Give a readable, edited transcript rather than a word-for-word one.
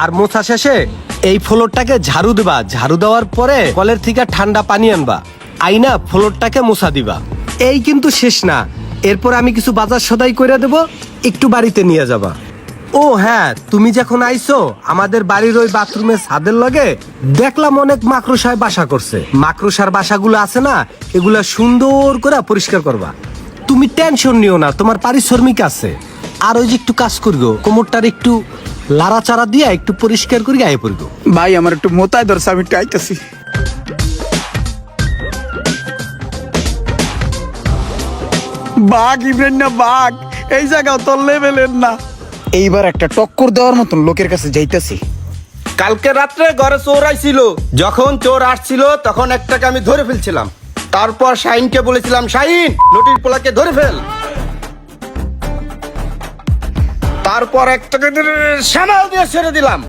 আর মোছা শেষে এই ফ্লোরটাকে ঝাড়ু দিবা, ঝাড়ু দেওয়ার পরে কলের থেকে ঠান্ডা পানি আনবা, আইনা ফ্লোরটাকে মোছা দিবা। এই কিন্তু শেষ না, এরপর আমি কিছু বাজার সদাই করে দেব, একটু বাড়িতে নিয়ে যাবা। ও হ্যাঁ, তুমি যখন আইছো আমাদের বাড়ির ওই বাথরুমের ছাদের লগে দেখলাম অনেক মাকড়সায় বাসা করছে। মাকড়সার বাসাগুলো আছে না, এগুলা সুন্দর করে পরিষ্কার করবা। তুমি টেনশন নিও না, তোমার পারিশ্রমিক আছে। আর ওই যে একটু কাজ করবো, কোমরটার একটু লাড়াচাড়া দিয়া একটু পরিষ্কার করে গায়ে পড়বো। ভাই আমার একটু মোতায় ধরছে, আমি একটু আইতাছি। বাঘ ইমরান না বাঘ, এই জায়গাও তোর লেভেলের না। এইবার একটা টক্কর দেওয়ার মতন লোকের কাছে যাইতাছি। কালকে রাত্রে ঘরে চোর আইছিল, যখন চোর আসছিল তখন একটাকে আমি ধরে ফেলছিলাম। তারপর শাহিনকে বলেছিলাম, শাহিন লটির পোলাকে ধরে ফেল। তারপর একটাকে সামাল দিয়ে ছেড়ে দিলাম।